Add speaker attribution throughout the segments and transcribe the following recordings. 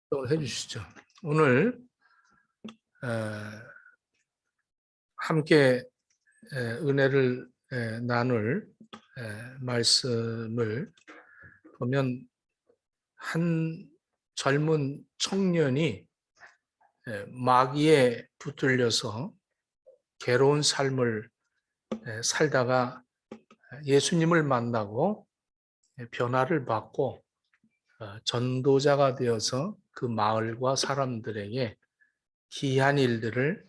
Speaker 1: 또 해주시죠. 오늘 함께 은혜를 나눌 말씀을 보면 한 젊은 청년이 마귀에 붙들려서 괴로운 삶을 살다가 예수님을 만나고 변화를 받고 전도자가 되어서 그 마을과 사람들에게 기이한 일들을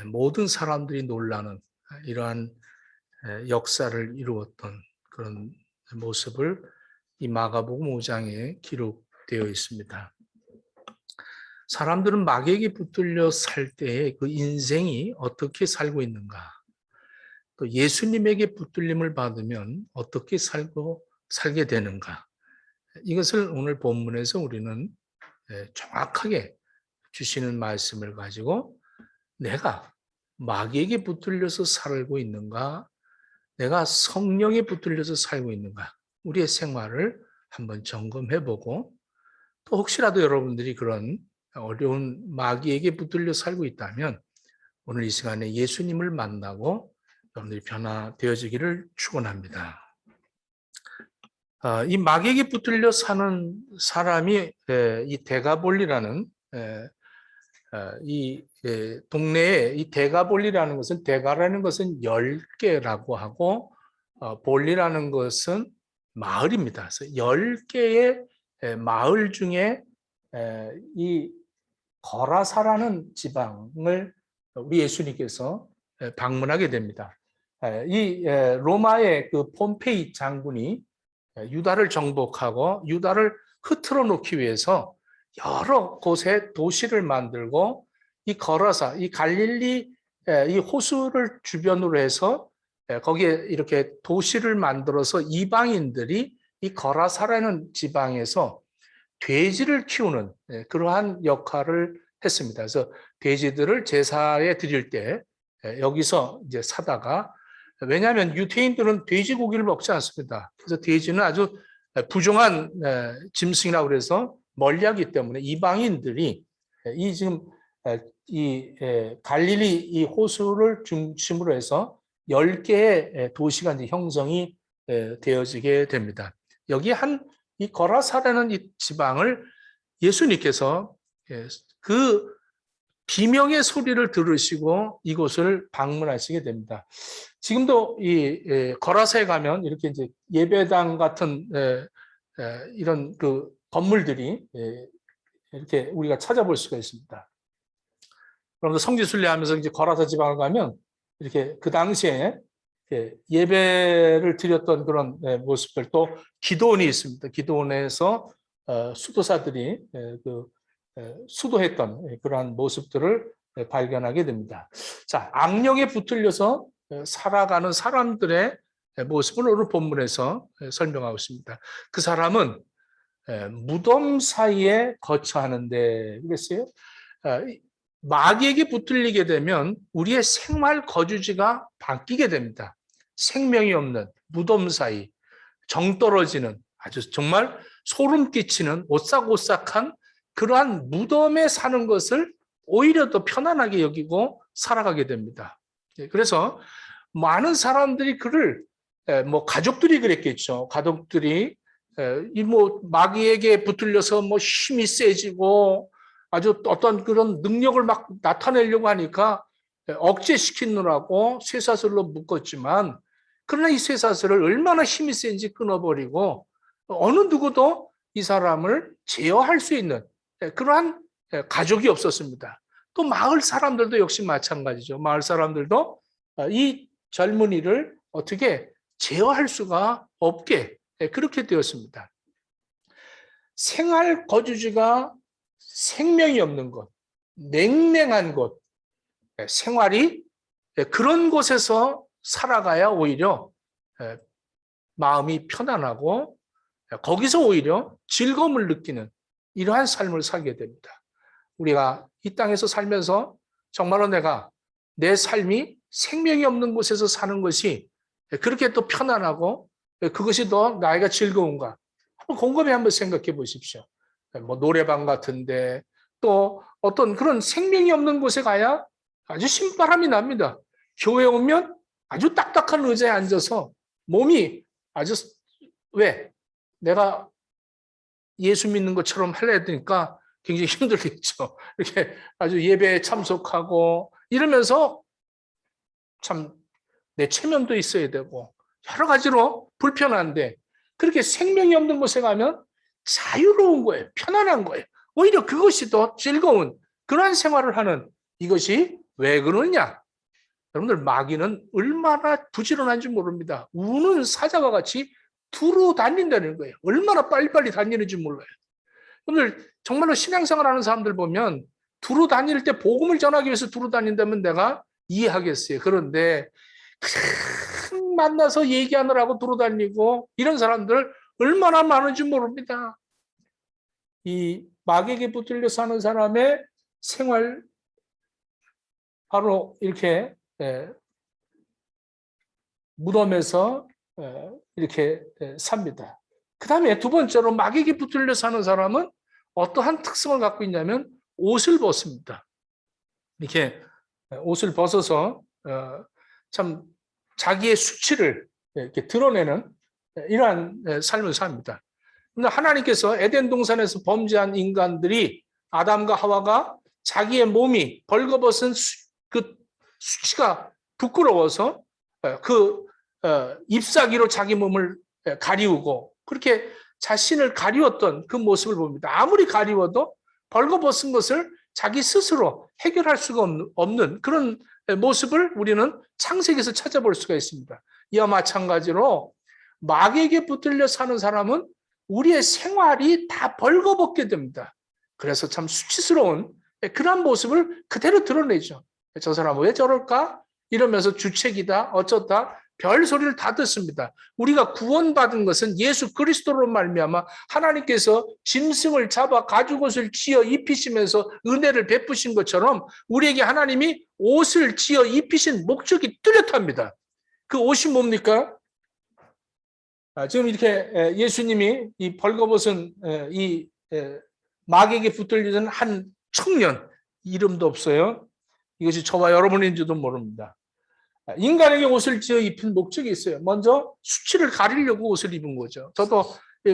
Speaker 1: 모든 사람들이 놀라는 이러한 역사를 이루었던 그런 모습을 이 마가복음 5장에 기록되어 있습니다. 사람들은 마귀에게 붙들려 살 때에 그 인생이 어떻게 살고 있는가, 또 예수님에게 붙들림을 받으면 어떻게 살게 되는가, 이것을 오늘 본문에서 우리는 정확하게 주시는 말씀을 가지고 내가 마귀에게 붙들려서 살고 있는가, 내가 성령에 붙들려서 살고 있는가, 우리의 생활을 한번 점검해보고, 또 혹시라도 여러분들이 그런 어려운 마귀에게 붙들려 살고 있다면 오늘 이 시간에 예수님을 만나고 여러분들이 변화되어지기를 축원합니다. 이 마귀에게 붙들려 사는 사람이 이 데가볼리라는 이 동네에, 이 데가볼리라는 것은, 데가라는 것은 10개라고 하고 볼리라는 것은 마을입니다. 그래서 10개의 마을 중에 이 거라사라는 지방을 우리 예수님께서 방문하게 됩니다. 이 로마의 그 폼페이 장군이 유다를 정복하고 유다를 흐트러 놓기 위해서 여러 곳에 도시를 만들고, 이 거라사, 이 갈릴리 이 호수를 주변으로 해서 거기에 이렇게 도시를 만들어서 이방인들이 이 거라사라는 지방에서 돼지를 키우는 그러한 역할을 했습니다. 그래서 돼지들을 제사에 드릴 때 여기서 이제 사다가, 왜냐하면 유대인들은 돼지고기를 먹지 않습니다. 그래서 돼지는 아주 부정한 짐승이라고 그래서 멀리하기 때문에 이방인들이 이 지금 이 갈릴리 이 호수를 중심으로 해서 10개의 도시가 이제 형성이 되어지게 됩니다. 여기 이 거라사라는 이 지방을 예수님께서 그 비명의 소리를 들으시고 이곳을 방문하시게 됩니다. 지금도 이 거라사에 가면 이렇게 이제 예배당 같은 이런 그 건물들이 이렇게 우리가 찾아볼 수가 있습니다. 그럼 성지순례하면서 이제 거라사 지방을 가면 이렇게 그 당시에 예배를 드렸던 그런 모습들, 또 기도원이 있습니다. 기도원에서 수도사들이 수도했던 그러한 모습들을 발견하게 됩니다. 자, 악령에 붙들려서 살아가는 사람들의 모습을 오늘 본문에서 설명하고 있습니다. 그 사람은 무덤 사이에 거처하는데, 그랬어요. 마귀에게 붙들리게 되면 우리의 생활 거주지가 바뀌게 됩니다. 생명이 없는 무덤 사이, 정 떨어지는, 아주 정말 소름 끼치는 오싹오싹한 그러한 무덤에 사는 것을 오히려 더 편안하게 여기고 살아가게 됩니다. 그래서 많은 사람들이 그를, 가족들이 그랬겠죠. 가족들이 이 마귀에게 붙들려서 힘이 세지고 아주 어떤 그런 능력을 막 나타내려고 하니까 억제시키느라고 쇠사슬로 묶었지만, 그러나 이 쇠사슬을 얼마나 힘이 센지 끊어버리고 어느 누구도 이 사람을 제어할 수 있는 그러한 가족이 없었습니다. 또 마을 사람들도 역시 마찬가지죠. 마을 사람들도 이 젊은이를 어떻게 제어할 수가 없게 그렇게 되었습니다. 생활 거주지가 생명이 없는 곳, 냉랭한 곳, 생활이 그런 곳에서 살아가야 오히려 마음이 편안하고 거기서 오히려 즐거움을 느끼는 이러한 삶을 살게 됩니다. 우리가 이 땅에서 살면서 정말로 내가 내 삶이 생명이 없는 곳에서 사는 것이 그렇게 또 편안하고 그것이 더 나이가 즐거운가? 한번 곰곰이 한번 생각해 보십시오. 뭐 노래방 같은데 또 어떤 그런 생명이 없는 곳에 가야 아주 신바람이 납니다. 교회 오면 아주 딱딱한 의자에 앉아서 몸이 아주 왜? 내가 예수 믿는 것처럼 하려야 되니까 굉장히 힘들겠죠. 이렇게 아주 예배에 참석하고 이러면서 참 내 체면도 있어야 되고 여러 가지로 불편한데 그렇게 생명이 없는 곳에 가면 자유로운 거예요. 편안한 거예요. 오히려 그것이 더 즐거운 그러한 생활을 하는 이것이 왜 그러냐? 여러분들 마귀는 얼마나 부지런한지 모릅니다. 우는 사자와 같이 두루 다닌다는 거예요. 얼마나 빨리빨리 다니는지 몰라요. 여러분들 정말로 신앙생활 하는 사람들 보면 두루 다닐 때 복음을 전하기 위해서 두루 다닌다면 내가 이해하겠어요. 그런데 그냥 만나서 얘기하느라고 두루 다니고 이런 사람들 얼마나 많은지 모릅니다. 이 마귀에게 붙들려 사는 사람의 생활 바로 이렇게 무덤에서 이렇게 삽니다. 그 다음에 두 번째로 마귀에게 붙들려 사는 사람은 어떠한 특성을 갖고 있냐면 옷을 벗습니다. 이렇게 옷을 벗어서 참 자기의 수치를 이렇게 드러내는 이러한 삶을 삽니다. 근데 하나님께서 에덴 동산에서 범죄한 인간들이 아담과 하와가 자기의 몸이 벌거벗은 그 수치가 부끄러워서 그 잎사귀로 자기 몸을 가리우고 그렇게 자신을 가리웠던 그 모습을 봅니다. 아무리 가리워도 벌거벗은 것을 자기 스스로 해결할 수가 없는 그런 모습을 우리는 창세기에서 찾아볼 수가 있습니다. 이와 마찬가지로 마귀에게 붙들려 사는 사람은 우리의 생활이 다 벌거벗게 됩니다. 그래서 참 수치스러운 그런 모습을 그대로 드러내죠. 저 사람은 왜 저럴까? 이러면서 주책이다 어쩌다 별 소리를 다 듣습니다. 우리가 구원받은 것은 예수 그리스도로 말미암아 하나님께서 짐승을 잡아 가죽옷을 지어 입히시면서 은혜를 베푸신 것처럼 우리에게 하나님이 옷을 지어 입히신 목적이 뚜렷합니다. 그 옷이 뭡니까? 지금 이렇게 예수님이 이 벌거벗은 이 마귀에게 붙들리는 한 청년 이름도 없어요. 이것이 저와 여러분인지도 모릅니다. 인간에게 옷을 지어 입힌 목적이 있어요. 먼저 수치를 가리려고 옷을 입은 거죠. 저도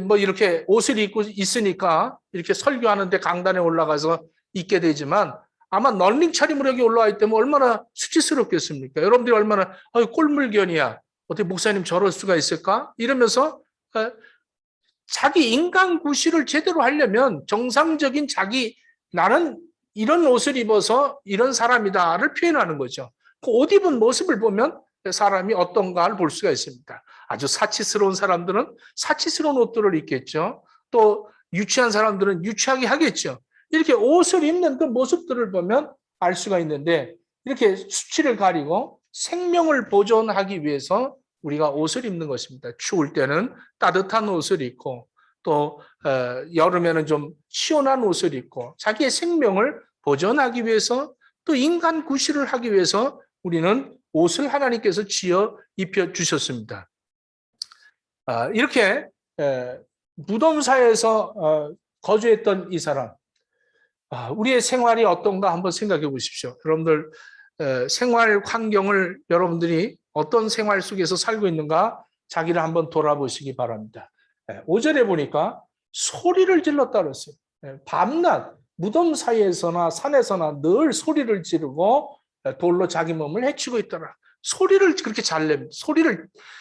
Speaker 1: 뭐 이렇게 옷을 입고 있으니까 이렇게 설교하는데 강단에 올라가서 입게 되지만 아마 널링 차림으로 여기 올라와 있다면 얼마나 수치스럽겠습니까? 여러분들이 얼마나 꼴물견이야. 어떻게 목사님 저럴 수가 있을까? 이러면서 자기 인간 구실을 제대로 하려면 정상적인 자기 나는 이런 옷을 입어서 이런 사람이다를 표현하는 거죠. 그 옷 입은 모습을 보면 사람이 어떤가를 볼 수가 있습니다. 아주 사치스러운 사람들은 사치스러운 옷들을 입겠죠. 또 유치한 사람들은 유치하게 하겠죠. 이렇게 옷을 입는 그 모습들을 보면 알 수가 있는데 이렇게 수치를 가리고 생명을 보존하기 위해서 우리가 옷을 입는 것입니다. 추울 때는 따뜻한 옷을 입고 또 여름에는 좀 시원한 옷을 입고 자기의 생명을 보존하기 위해서 또 인간 구실을 하기 위해서 우리는 옷을 하나님께서 지어 입혀 주셨습니다. 이렇게 무덤사에서 거주했던 이 사람, 우리의 생활이 어떤가 한번 생각해 보십시오. 여러분들 생활 환경을 여러분들이 어떤 생활 속에서 살고 있는가 자기를 한번 돌아보시기 바랍니다. 5절에 보니까 소리를 질렀다 그랬어요. 밤낮 무덤 사이에서나 산에서나 늘 소리를 지르고 돌로 자기 몸을 해치고 있더라. 소리를 그렇게 잘 냅니다.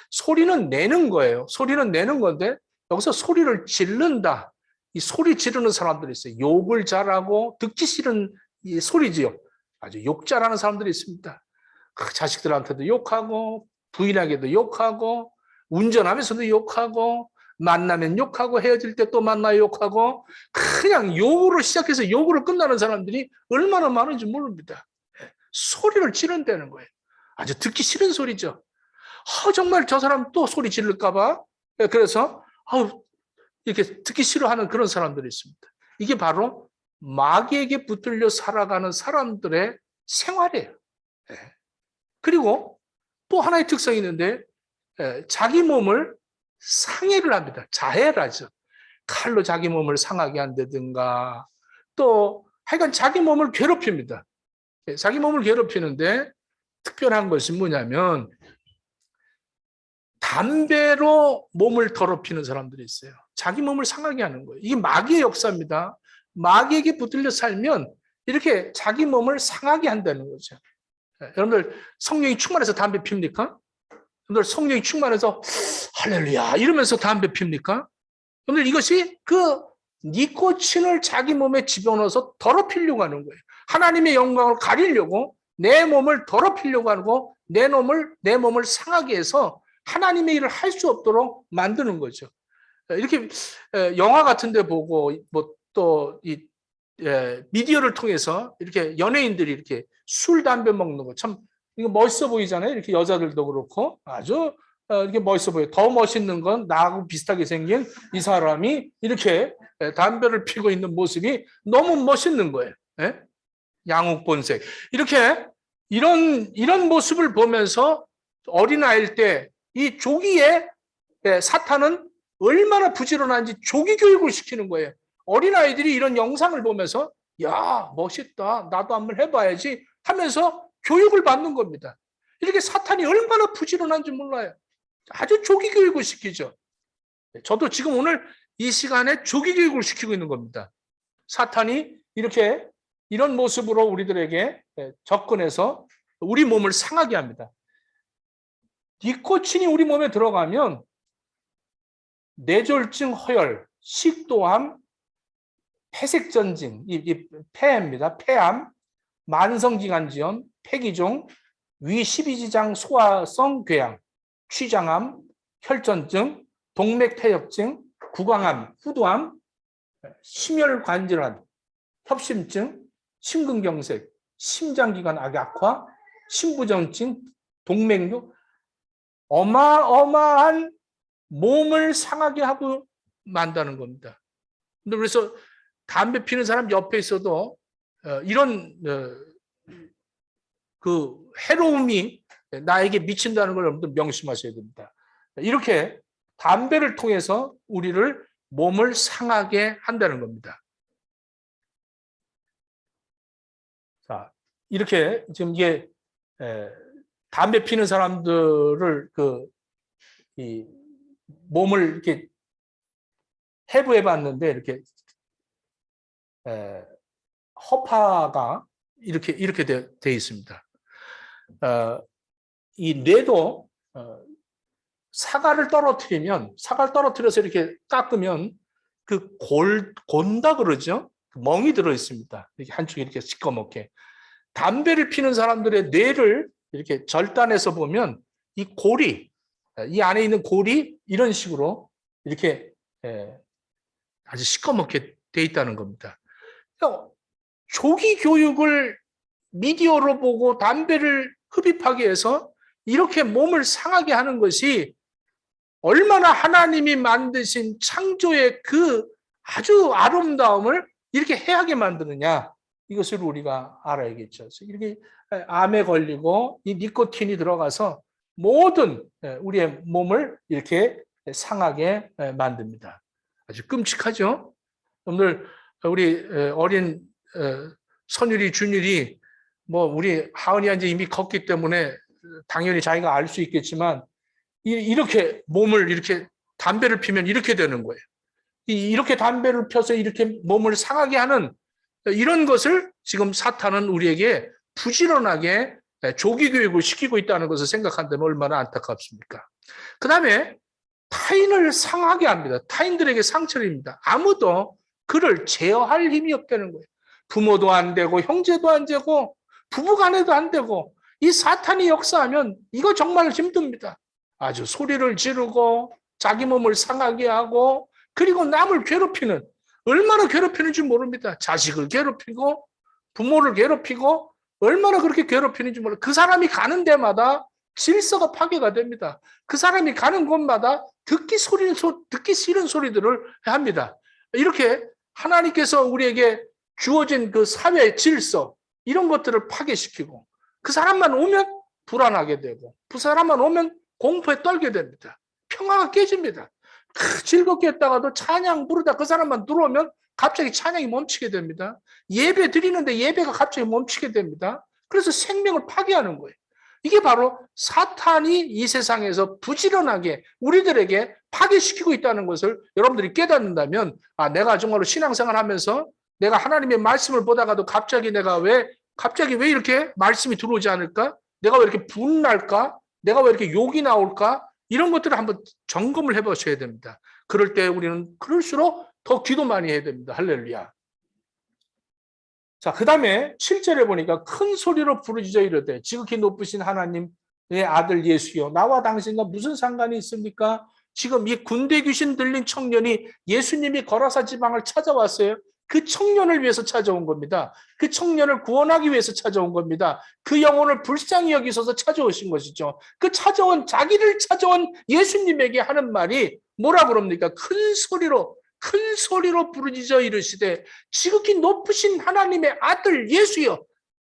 Speaker 1: 소리는 내는 거예요. 소리는 내는 건데 여기서 소리를 지른다. 이 소리 지르는 사람들이 있어요. 욕을 잘하고 듣기 싫은 이 소리지요. 아주 욕 잘하는 사람들이 있습니다. 자식들한테도 욕하고 부인에게도 욕하고 운전하면서도 욕하고 만나면 욕하고 헤어질 때 또 만나 욕하고 그냥 욕으로 시작해서 욕으로 끝나는 사람들이 얼마나 많은지 모릅니다. 소리를 지른다는 거예요. 아주 듣기 싫은 소리죠. 정말 저 사람 또 소리 지를까 봐. 그래서 이렇게 듣기 싫어하는 그런 사람들이 있습니다. 이게 바로 마귀에게 붙들려 살아가는 사람들의 생활이에요. 그리고 또 하나의 특성이 있는데 자기 몸을 상해를 합니다. 자해를 하죠. 칼로 자기 몸을 상하게 한다든가 또 하여간 자기 몸을 괴롭힙니다. 자기 몸을 괴롭히는데 특별한 것이 뭐냐면 담배로 몸을 더럽히는 사람들이 있어요. 자기 몸을 상하게 하는 거예요. 이게 마귀의 역사입니다. 마귀에게 붙들려 살면 이렇게 자기 몸을 상하게 한다는 거죠. 여러분들 성령이 충만해서 담배 핍니까? 여러분들 성령이 충만해서 할렐루야 이러면서 담배 핍니까? 여러분들 이것이 그 니코틴을 자기 몸에 집어넣어서 더럽히려고 하는 거예요. 하나님의 영광을 가리려고 내 몸을 더럽히려고 하고 내 몸을 상하게 해서 하나님의 일을 할 수 없도록 만드는 거죠. 이렇게 영화 같은 데 보고 뭐 또 이 미디어를 통해서 이렇게 연예인들이 이렇게 술, 담배 먹는 거 참 이거 멋있어 보이잖아요. 이렇게 여자들도 그렇고 아주 이렇게 멋있어 보여요. 더 멋있는 건 나하고 비슷하게 생긴 이 사람이 이렇게 담배를 피고 있는 모습이 너무 멋있는 거예요. 양옥본색. 이렇게 이런 모습을 보면서 어린아이일 때 이 조기에 사탄은 얼마나 부지런한지 조기 교육을 시키는 거예요. 어린아이들이 이런 영상을 보면서 야 멋있다 나도 한번 해봐야지 하면서 교육을 받는 겁니다. 이렇게 사탄이 얼마나 부지런한지 몰라요. 아주 조기 교육을 시키죠. 저도 지금 오늘 이 시간에 조기 교육을 시키고 있는 겁니다. 사탄이 이렇게 이런 모습으로 우리들에게 접근해서 우리 몸을 상하게 합니다. 니코틴이 우리 몸에 들어가면 뇌졸중, 허열, 식도암, 폐색전증, 폐입니다. 폐암, 만성기관지염, 폐기종, 위12지장 소화성 궤양, 취장암, 혈전증, 동맥퇴역증, 구강암, 후두암, 심혈관질환, 협심증, 심근경색, 심장기관 악약화, 심부전증, 동맥류 어마어마한 몸을 상하게 하고 만다는 겁니다. 그래서 담배 피는 사람 옆에 있어도 이런 그 해로움이 나에게 미친다는 걸 여러분들 명심하셔야 됩니다. 이렇게 담배를 통해서 우리를 몸을 상하게 한다는 겁니다. 자, 이렇게 지금 이게 담배 피는 사람들을 이 몸을 이렇게 해부해 봤는데 이렇게 허파가 이렇게 돼 있습니다. 이 뇌도 사과를 떨어뜨려서 이렇게 깎으면 그 곤다 그러죠. 멍이 들어 있습니다. 이렇게 한쪽에 이렇게 시꺼멓게. 담배를 피는 사람들의 뇌를 이렇게 절단해서 보면 이 골이 이 안에 있는 골이 이런 식으로 이렇게 아주 시꺼멓게 돼 있다는 겁니다. 조기 교육을 미디어로 보고 담배를 흡입하게 해서 이렇게 몸을 상하게 하는 것이 얼마나 하나님이 만드신 창조의 그 아주 아름다움을 이렇게 해하게 만드느냐 이것을 우리가 알아야겠죠. 이렇게 암에 걸리고 이 니코틴이 들어가서 모든 우리의 몸을 이렇게 상하게 만듭니다. 아주 끔찍하죠. 오늘 우리 어린 선율이 준율이 뭐 우리 하은이가 이제 이미 컸기 때문에 당연히 자기가 알 수 있겠지만 이렇게 몸을 이렇게 담배를 피면 이렇게 되는 거예요. 이렇게 담배를 펴서 이렇게 몸을 상하게 하는 이런 것을 지금 사탄은 우리에게 부지런하게 조기 교육을 시키고 있다는 것을 생각한다면 얼마나 안타깝습니까? 그 다음에 타인을 상하게 합니다. 타인들에게 상처를 입니다. 아무도 그를 제어할 힘이 없다는 거예요. 부모도 안 되고 형제도 안 되고 부부간에도 안 되고 이 사탄이 역사하면 이거 정말 힘듭니다. 아주 소리를 지르고 자기 몸을 상하게 하고 그리고 남을 괴롭히는 얼마나 괴롭히는지 모릅니다. 자식을 괴롭히고 부모를 괴롭히고 얼마나 그렇게 괴롭히는지 몰라요. 그 사람이 가는 데마다 질서가 파괴가 됩니다. 그 사람이 가는 곳마다 듣기 싫은 소리들을 합니다. 이렇게 하나님께서 우리에게 주어진 그 사회 질서 이런 것들을 파괴시키고 그 사람만 오면 불안하게 되고 그 사람만 오면 공포에 떨게 됩니다. 평화가 깨집니다. 즐겁게 했다가도 찬양 부르다 그 사람만 들어오면 갑자기 찬양이 멈추게 됩니다. 예배 드리는데 예배가 갑자기 멈추게 됩니다. 그래서 생명을 파괴하는 거예요. 이게 바로 사탄이 이 세상에서 부지런하게 우리들에게 파괴시키고 있다는 것을 여러분들이 깨닫는다면, 내가 정말로 신앙생활 하면서 내가 하나님의 말씀을 보다가도 갑자기 왜 이렇게 말씀이 들어오지 않을까? 내가 왜 이렇게 분날까? 내가 왜 이렇게 욕이 나올까? 이런 것들을 한번 점검을 해보셔야 됩니다. 그럴 때 우리는 그럴수록 더 기도 많이 해야 됩니다. 할렐루야. 자, 그 다음에 7절에 보니까 큰 소리로 부르짖어 이르되 지극히 높으신 하나님의 아들 예수여, 나와 당신과 무슨 상관이 있습니까? 지금 이 군대 귀신 들린 청년이 예수님이 거라사 지방을 찾아왔어요. 그 청년을 위해서 찾아온 겁니다. 그 청년을 구원하기 위해서 찾아온 겁니다. 그 영혼을 불쌍히 여기셔서 찾아오신 것이죠. 자기를 찾아온 예수님에게 하는 말이 뭐라 그럽니까? 큰 소리로 부르짖어 이르시되 지극히 높으신 하나님의 아들 예수여.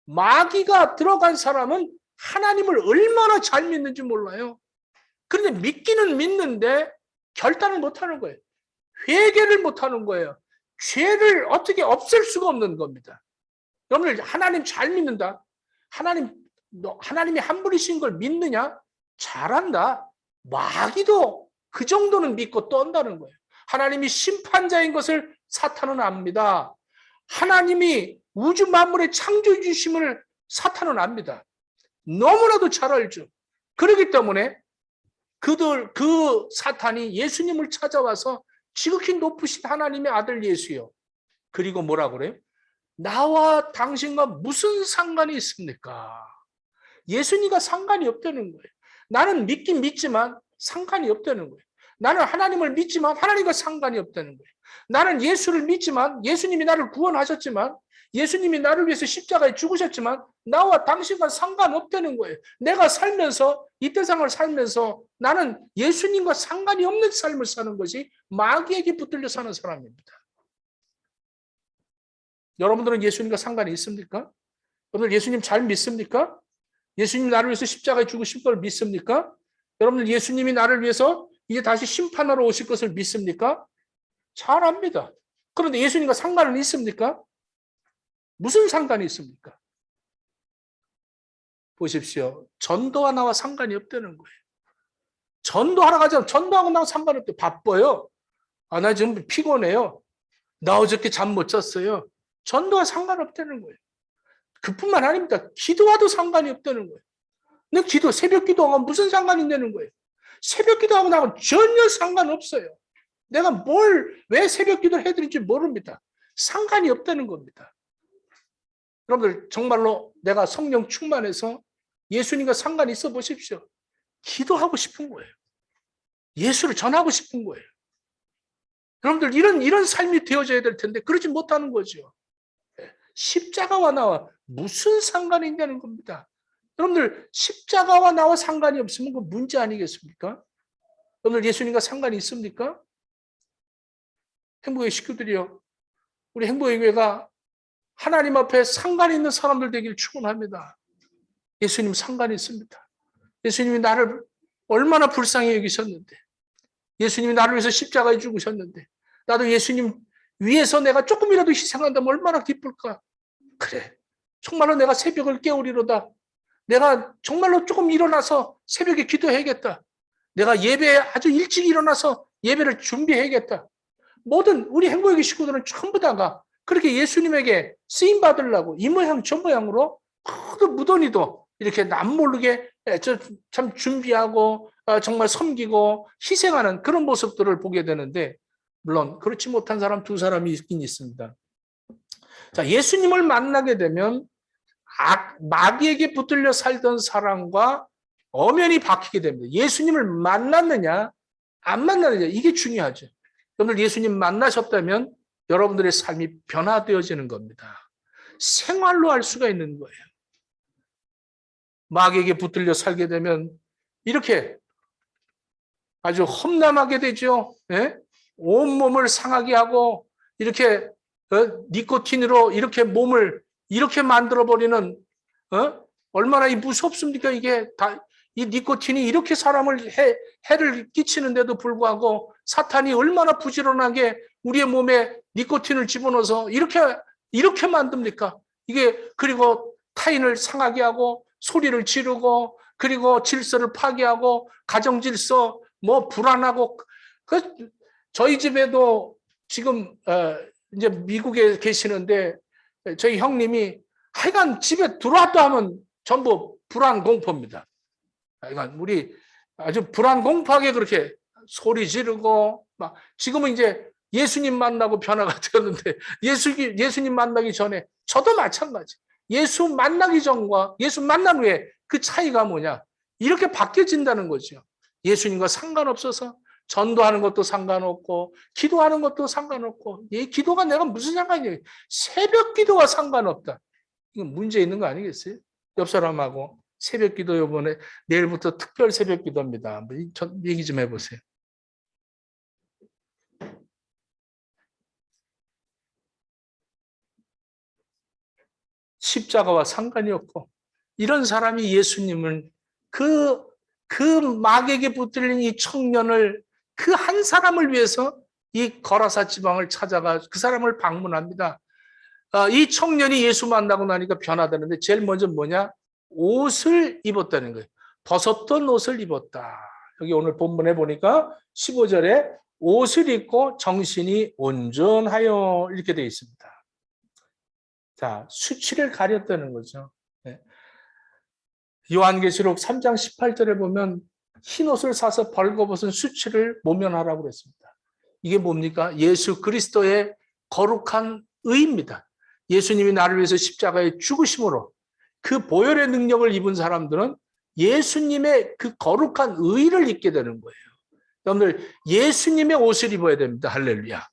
Speaker 1: 마귀가 들어간 사람은 하나님을 얼마나 잘 믿는지 몰라요. 그런데 믿기는 믿는데 결단을 못하는 거예요. 회개를 못하는 거예요. 죄를 어떻게 없앨 수가 없는 겁니다. 여러분들 하나님 잘 믿는다. 하나님이 한 분이신 걸 믿느냐? 잘한다. 마귀도 그 정도는 믿고 떤다는 거예요. 하나님이 심판자인 것을 사탄은 압니다. 하나님이 우주 만물의 창조주심을 사탄은 압니다. 너무나도 잘 알죠. 그렇기 때문에 그 사탄이 예수님을 찾아와서 지극히 높으신 하나님의 아들 예수요. 그리고 뭐라 그래요? 나와 당신과 무슨 상관이 있습니까? 예수님과 상관이 없다는 거예요. 나는 믿긴 믿지만 상관이 없다는 거예요. 나는 하나님을 믿지만 하나님과 상관이 없다는 거예요. 나는 예수를 믿지만 예수님이 나를 구원하셨지만 예수님이 나를 위해서 십자가에 죽으셨지만 나와 당신과 상관없다는 거예요. 내가 살면서 이 세상을 살면서 나는 예수님과 상관이 없는 삶을 사는 것이 마귀에게 붙들려 사는 사람입니다. 여러분들은 예수님과 상관이 있습니까? 여러분들 예수님 잘 믿습니까? 예수님 나를 위해서 십자가에 죽으신 걸 믿습니까? 여러분들 예수님이 나를 위해서 이제 다시 심판하러 오실 것을 믿습니까? 잘 압니다. 그런데 예수님과 상관은 있습니까? 무슨 상관이 있습니까? 보십시오. 전도와 나와 상관이 없다는 거예요. 전도하러 가자면 전도하고 나와 상관없대요. 바빠요. 나 지금 피곤해요. 나 어저께 잠 못 잤어요. 전도와 상관없다는 거예요. 그뿐만 아닙니다. 기도와도 상관이 없다는 거예요. 근데 새벽 기도하고 무슨 상관이 있다는 거예요. 새벽 기도하고 나하고 전혀 상관없어요. 내가 왜 새벽 기도를 해드릴지 모릅니다. 상관이 없다는 겁니다. 여러분들 정말로 내가 성령 충만해서 예수님과 상관이 있어 보십시오. 기도하고 싶은 거예요. 예수를 전하고 싶은 거예요. 여러분들 이런 삶이 되어져야 될 텐데 그러지 못하는 거죠. 십자가와 나와 무슨 상관이 있냐는 겁니다. 여러분들 십자가와 나와 상관이 없으면 그 문제 아니겠습니까? 여러분들 예수님과 상관이 있습니까? 행복의 식구들이요. 우리 행복의 교회가 하나님 앞에 상관 있는 사람들 되길 축원합니다. 예수님 상관이 있습니다. 예수님이 나를 얼마나 불쌍히 여기셨는데, 예수님이 나를 위해서 십자가에 죽으셨는데, 나도 예수님 위해서 내가 조금이라도 희생한다면 얼마나 기쁠까? 그래, 정말로 내가 새벽을 깨우리로다. 내가 정말로 조금 일어나서 새벽에 기도해야겠다. 내가 예배에 아주 일찍 일어나서 예배를 준비해야겠다. 모든 우리 행복의 식구들은 전부 다가 그렇게 예수님에게 쓰임 받으려고 이 모양 저 모양으로 모두 무던히도 이렇게 남 모르게 참 준비하고 정말 섬기고 희생하는 그런 모습들을 보게 되는데, 물론 그렇지 못한 사람 두 사람이 있긴 있습니다. 자, 예수님을 만나게 되면 마귀에게 붙들려 살던 사람과 엄연히 바뀌게 됩니다. 예수님을 만났느냐 안 만났느냐 이게 중요하죠. 여러분들 예수님 만나셨다면 여러분들의 삶이 변화되어지는 겁니다. 생활로 할 수가 있는 거예요. 마귀에게 붙들려 살게 되면 이렇게 아주 험난하게 되죠. 예? 온몸을 상하게 하고 이렇게 니코틴으로 이렇게 몸을 이렇게 만들어버리는 얼마나 무섭습니까? 이게 다 이 니코틴이 이렇게 사람을 해를 끼치는데도 불구하고 사탄이 얼마나 부지런하게 우리의 몸에 니코틴을 집어넣어서 이렇게 만듭니까? 이게 그리고 타인을 상하게 하고 소리를 지르고 그리고 질서를 파괴하고 가정 질서 뭐 불안하고 저희 집에도 지금 이제 미국에 계시는데 저희 형님이 하여간 집에 들어왔다 하면 전부 불안 공포입니다. 하여간 우리 아주 불안 공포하게 그렇게 소리 지르고 막 지금은 이제 예수님 만나고 변화가 되었는데 예수님 만나기 전에 저도 마찬가지. 예수 만나기 전과 예수 만난 후에 그 차이가 뭐냐? 이렇게 바뀌어진다는 거죠. 예수님과 상관없어서 전도하는 것도 상관없고 기도하는 것도 상관없고 이 기도가 내가 무슨 상관이에요? 새벽 기도와 상관없다. 이건 문제 있는 거 아니겠어요? 옆 사람하고 새벽 기도 이번에 내일부터 특별 새벽 기도입니다. 얘기 좀 해보세요. 십자가와 상관이 없고 이런 사람이 예수님을 그 마귀에게 붙들린 이 청년을 그 한 사람을 위해서 이 거라사 지방을 찾아가 그 사람을 방문합니다. 이 청년이 예수 만나고 나니까 변화되는데 제일 먼저 뭐냐? 옷을 입었다는 거예요. 벗었던 옷을 입었다. 여기 오늘 본문에 보니까 15절에 옷을 입고 정신이 온전하여 이렇게 되어 있습니다. 자, 수치를 가렸다는 거죠. 네. 요한계시록 3장 18절에 보면 흰 옷을 사서 벌거벗은 수치를 모면하라고 그랬습니다. 이게 뭡니까? 예수 그리스도의 거룩한 의입니다. 예수님이 나를 위해서 십자가에 죽으심으로 그 보혈의 능력을 입은 사람들은 예수님의 그 거룩한 의를 입게 되는 거예요. 여러분들 예수님의 옷을 입어야 됩니다. 할렐루야.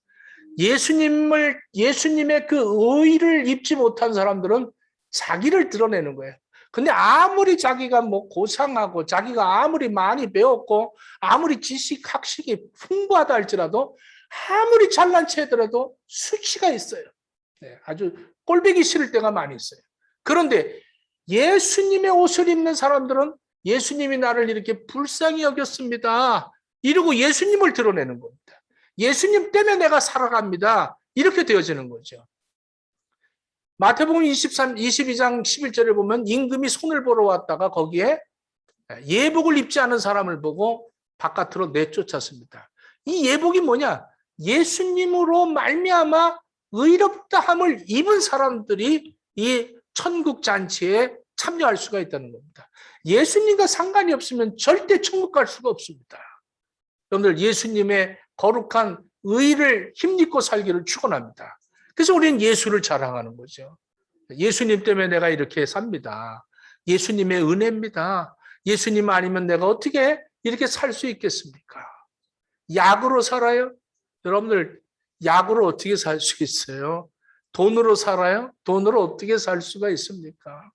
Speaker 1: 예수님의 그 의를 입지 못한 사람들은 자기를 드러내는 거예요. 근데 아무리 자기가 뭐 고상하고 자기가 아무리 많이 배웠고 아무리 지식 학식이 풍부하다 할지라도 아무리 잘난 체더라도 수치가 있어요. 네, 아주 꼴보기 싫을 때가 많이 있어요. 그런데 예수님의 옷을 입는 사람들은 예수님이 나를 이렇게 불쌍히 여겼습니다. 이러고 예수님을 드러내는 겁니다. 예수님 때문에 내가 살아갑니다. 이렇게 되어지는 거죠. 마태복음 22장 11절에 보면 임금이 손을 보러 왔다가 거기에 예복을 입지 않은 사람을 보고 바깥으로 내쫓았습니다. 이 예복이 뭐냐? 예수님으로 말미암아 의롭다함을 입은 사람들이 이 천국 잔치에 참여할 수가 있다는 겁니다. 예수님과 상관이 없으면 절대 천국 갈 수가 없습니다. 여러분들 예수님의 거룩한 의를 힘입고 살기를 축원합니다. 그래서 우리는 예수를 자랑하는 거죠. 예수님 때문에 내가 이렇게 삽니다. 예수님의 은혜입니다. 예수님 아니면 내가 어떻게 이렇게 살 수 있겠습니까? 약으로 살아요? 여러분들 약으로 어떻게 살 수 있어요? 돈으로 살아요? 돈으로 어떻게 살 수가 있습니까?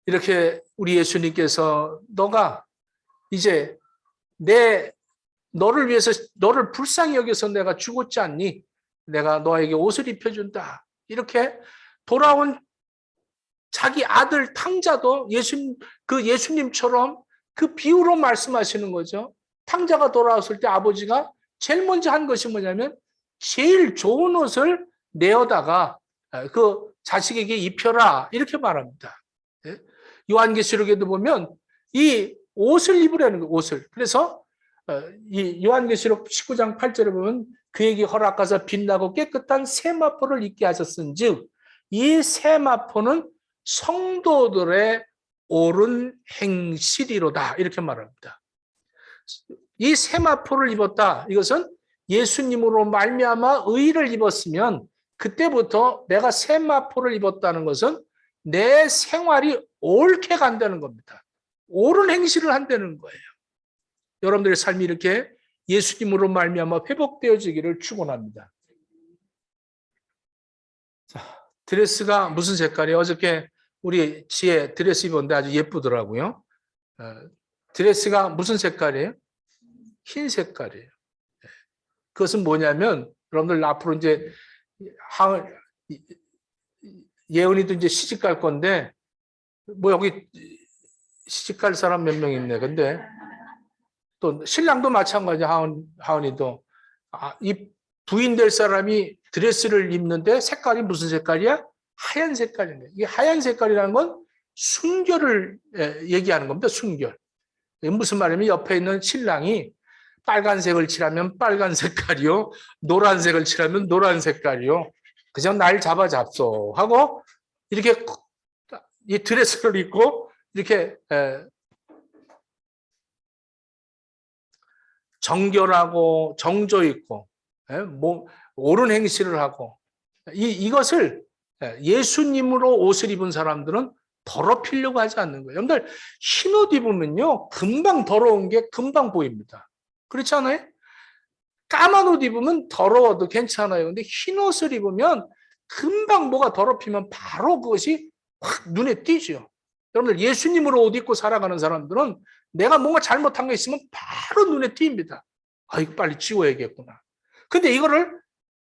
Speaker 1: 이렇게 우리 예수님께서 너가 이제 너를 위해서 너를 불쌍히 여겨서 내가 죽었지 않니? 내가 너에게 옷을 입혀준다. 이렇게 돌아온 자기 아들 탕자도 예수님처럼 그 비유로 말씀하시는 거죠. 탕자가 돌아왔을 때 아버지가 제일 먼저 한 것이 뭐냐면 제일 좋은 옷을 내어다가 그 자식에게 입혀라 이렇게 말합니다. 요한계시록에도 보면 이 옷을 입으라는 거예요. 옷을. 그래서 이 요한계시록 19장 8절에 보면 그에게 허락하사 빛나고 깨끗한 세마포를 입게 하셨은즉 이 세마포는 성도들의 옳은 행실이로다 이렇게 말합니다. 이 세마포를 입었다. 이것은 예수님으로 말미암아 의를 입었으면 그때부터 내가 세마포를 입었다는 것은 내 생활이 옳게 간다는 겁니다. 옳은 행실을 한다는 거예요. 여러분들의 삶이 이렇게 예수님으로 말미암아 회복되어지기를 축원합니다. 자, 드레스가 무슨 색깔이에요? 어저께 우리 지혜 드레스 입었는데 아주 예쁘더라고요. 드레스가 무슨 색깔이에요? 흰 색깔이에요. 그것은 뭐냐면 여러분들 앞으로 이제 예은이도 이제 시집 갈 건데 뭐 여기 시집갈 사람 몇 명 있네. 근데 또 신랑도 마찬가지야. 하은이도. 이 부인 될 사람이 드레스를 입는데 색깔이 무슨 색깔이야? 하얀 색깔이네. 이게 하얀 색깔이라는 건 순결을 얘기하는 겁니다. 순결. 이게 무슨 말이냐면 옆에 있는 신랑이 빨간색을 칠하면 빨간 색깔이요. 노란색을 칠하면 노란 색깔이요. 그저 날 잡소 하고 이렇게 이 드레스를 입고 이렇게 정결하고 정조 있고 옳은 행실을 하고 이것을 예수님으로 옷을 입은 사람들은 더럽히려고 하지 않는 거예요. 여러분들 흰 옷 입으면요 금방 더러운 게 금방 보입니다. 그렇지 않아요? 까만 옷 입으면 더러워도 괜찮아요. 근데 흰 옷을 입으면 금방 뭐가 더럽히면 바로 그것이 확 눈에 띄죠. 여러분들 예수님으로 옷 입고 살아가는 사람들은 내가 뭔가 잘못한 게 있으면 바로 눈에 띕니다. 이거 빨리 지워야겠구나. 근데 이거를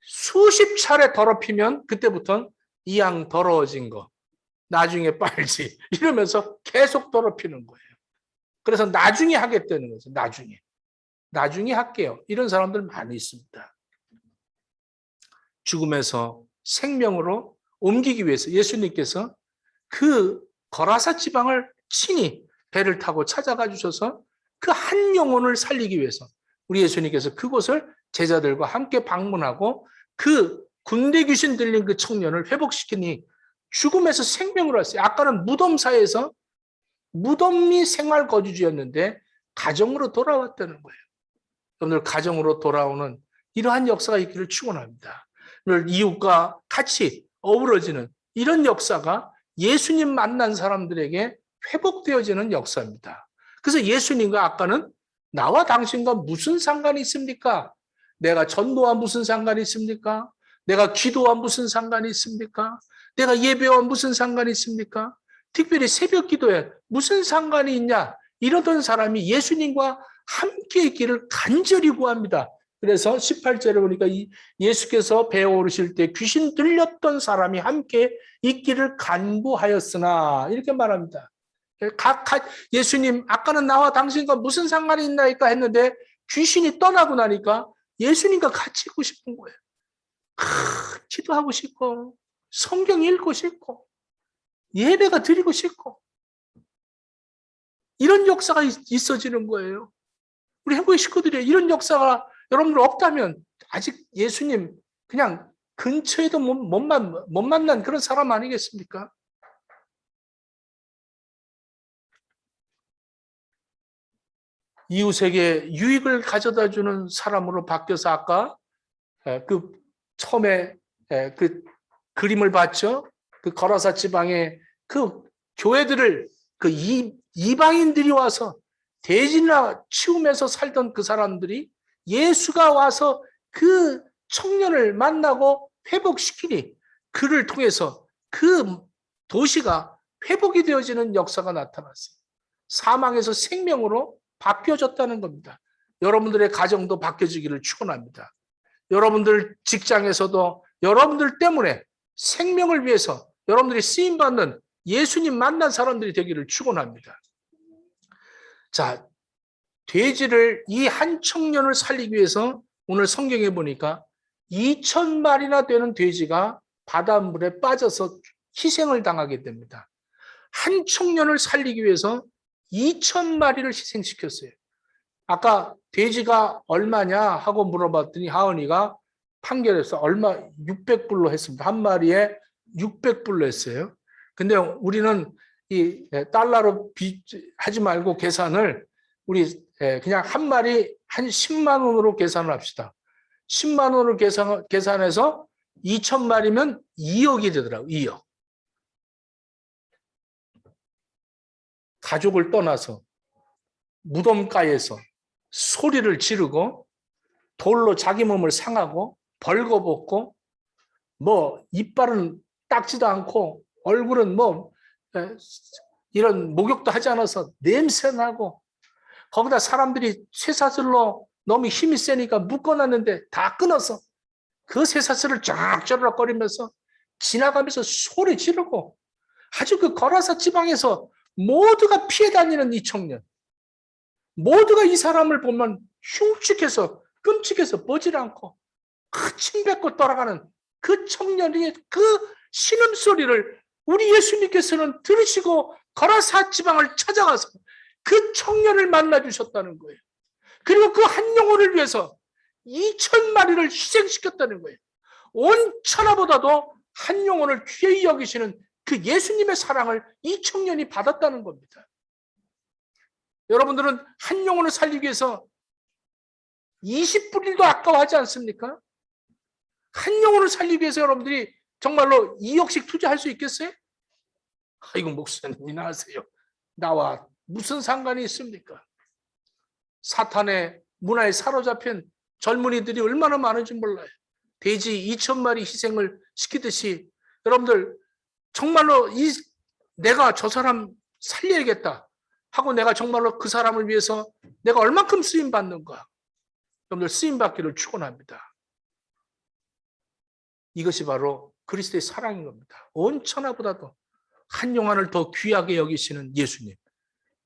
Speaker 1: 수십 차례 더럽히면 그때부터는 이 양 더러워진 거 나중에 빨지 이러면서 계속 더럽히는 거예요. 그래서 나중에 하겠다는 거죠. 나중에 할게요. 이런 사람들 많이 있습니다. 죽음에서 생명으로 옮기기 위해서 예수님께서 그 거라사 지방을 친히 배를 타고 찾아가 주셔서 그 한 영혼을 살리기 위해서 우리 예수님께서 그곳을 제자들과 함께 방문하고 그 군대 귀신 들린 그 청년을 회복시키니 죽음에서 생명으로 왔어요. 아까는 무덤사에서 무덤이 생활 거주지였는데 가정으로 돌아왔다는 거예요. 오늘 가정으로 돌아오는 이러한 역사가 있기를 축원합니다. 오늘 이웃과 같이 어우러지는 이런 역사가 예수님 만난 사람들에게 회복되어지는 역사입니다. 그래서 예수님과 아까는 나와 당신과 무슨 상관이 있습니까? 내가 전도와 무슨 상관이 있습니까? 내가 기도와 무슨 상관이 있습니까? 내가 예배와 무슨 상관이 있습니까? 특별히 새벽 기도에 무슨 상관이 있냐? 이러던 사람이 예수님과 함께 있기를 간절히 구합니다. 그래서 18절에 보니까 예수께서 배에 오르실 때 귀신 들렸던 사람이 함께 있기를 간구하였으나 이렇게 말합니다. 예수님 아까는 나와 당신과 무슨 상관이 있나이까 했는데 귀신이 떠나고 나니까 예수님과 같이 있고 싶은 거예요. 기도하고 싶고 성경 읽고 싶고 예배가 드리고 싶고 이런 역사가 있어지는 거예요. 우리 행복의 식구들이 이런 역사가 여러분들 없다면 아직 예수님 그냥 근처에도 못 만난 그런 사람 아니겠습니까? 이웃에게 유익을 가져다 주는 사람으로 바뀌어서 아까 그 처음에 그 그림을 봤죠? 그 거라사 지방의 그 교회들을 그 이방인들이 와서 대지나 치우면서 살던 그 사람들이 예수가 와서 그 청년을 만나고 회복시키니 그를 통해서 그 도시가 회복이 되어지는 역사가 나타났어요. 사망에서 생명으로 바뀌어졌다는 겁니다. 여러분들의 가정도 바뀌어지기를 축원합니다. 여러분들 직장에서도 여러분들 때문에 생명을 위해서 여러분들이 쓰임받는 예수님 만난 사람들이 되기를 축원합니다. 자, 돼지를 이 한 청년을 살리기 위해서 오늘 성경에 보니까 2,000마리나 되는 돼지가 바닷물에 빠져서 희생을 당하게 됩니다. 한 청년을 살리기 위해서 2,000마리를 희생시켰어요. 아까 돼지가 얼마냐 하고 물어봤더니 하은이가 판결에서 얼마 600불로 했습니다. 한 마리에 600불로 했어요. 근데 우리는 이 달러로 하지 말고 계산을 우리 그냥 한 마리 한 10만 원으로 계산을 합시다. 10만 원으로 계산해서 2,000마리면 2억이 되더라고요. 2억. 가족을 떠나서 무덤가에서 소리를 지르고 돌로 자기 몸을 상하고 벌거벗고 뭐 이빨은 닦지도 않고 얼굴은 뭐 이런 목욕도 하지 않아서 냄새나고 거기다 사람들이 쇠사슬로 너무 힘이 세니까 묶어놨는데 다 끊어서 그 쇠사슬을 쫙쫙거리면서 지나가면서 소리 지르고 아주 그 거라사 지방에서 모두가 피해 다니는 이 청년, 모두가 이 사람을 보면 흉측해서 끔찍해서 보질 않고 침 뱉고 돌아가는 그 청년의 그 신음소리를 우리 예수님께서는 들으시고 거라사 지방을 찾아가서 그 청년을 만나 주셨다는 거예요. 그리고 그 한 영혼을 위해서 2,000마리를 희생시켰다는 거예요. 온 천하보다도 한 영혼을 귀히 여기시는 그 예수님의 사랑을 이 청년이 받았다는 겁니다. 여러분들은 한 영혼을 살리기 위해서 20불도 아까워하지 않습니까? 한 영혼을 살리기 위해서 여러분들이 정말로 2억씩 투자할 수 있겠어요? 아이고, 목사님이나 하세요. 나와 무슨 상관이 있습니까? 사탄의 문화에 사로잡힌 젊은이들이 얼마나 많은지 몰라요. 돼지 2,000마리 희생을 시키듯이 여러분들 정말로 내가 저 사람 살려야겠다 하고 내가 정말로 그 사람을 위해서 내가 얼만큼 쓰임 받는가, 여러분들 쓰임 받기를 축원합니다. 이것이 바로 그리스도의 사랑인 겁니다. 온 천하보다도 한 영혼을 더 귀하게 여기시는 예수님.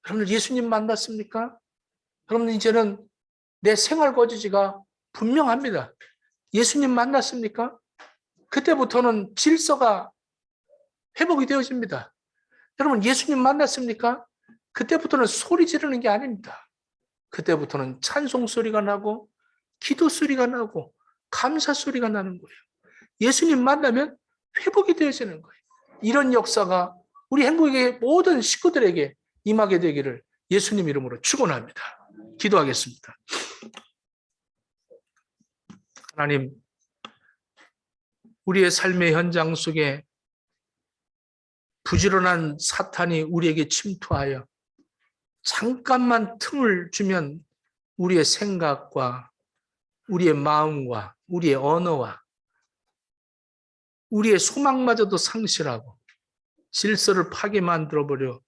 Speaker 1: 여러분들 예수님 만났습니까? 여러분들 이제는 내 생활 거지지가 분명합니다. 예수님 만났습니까? 그때부터는 질서가 회복이 되어집니다. 여러분 예수님 만났습니까? 그때부터는 소리 지르는 게 아닙니다. 그때부터는 찬송 소리가 나고 기도 소리가 나고 감사 소리가 나는 거예요. 예수님 만나면 회복이 되어지는 거예요. 이런 역사가 우리 행복의 모든 식구들에게 임하게 되기를 예수님 이름으로 축원합니다. 기도하겠습니다. 하나님, 우리의 삶의 현장 속에 부지런한 사탄이 우리에게 침투하여 잠깐만 틈을 주면 우리의 생각과 우리의 마음과 우리의 언어와 우리의 소망마저도 상실하고 질서를 파괴 만들어버려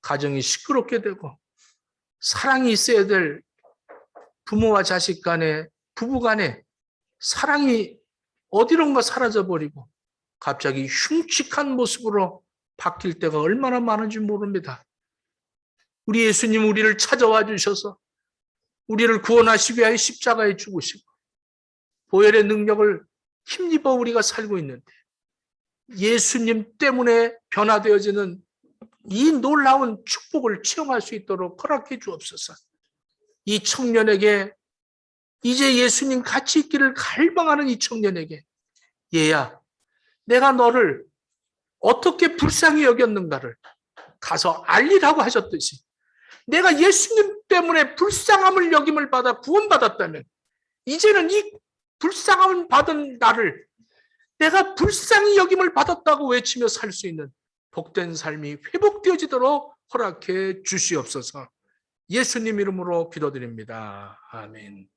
Speaker 1: 가정이 시끄럽게 되고 사랑이 있어야 될 부모와 자식 간에 부부 간에 사랑이 어디론가 사라져버리고 갑자기 흉측한 모습으로 바뀔 때가 얼마나 많은지 모릅니다. 우리 예수님 우리를 찾아와 주셔서 우리를 구원하시기 위하여 십자가에 죽으시고 보혈의 능력을 힘입어 우리가 살고 있는데 예수님 때문에 변화되어지는 이 놀라운 축복을 체험할 수 있도록 허락해 주옵소서. 이 청년에게 이제 예수님 같이 있기를 갈망하는 이 청년에게 얘야, 내가 너를 어떻게 불쌍히 여겼는가를 가서 알리라고 하셨듯이 내가 예수님 때문에 불쌍함을 여김을 받아 구원받았다면 이제는 이 불쌍함을 받은 나를 내가 불쌍히 여김을 받았다고 외치며 살 수 있는 복된 삶이 회복되어지도록 허락해 주시옵소서. 예수님 이름으로 기도드립니다. 아멘.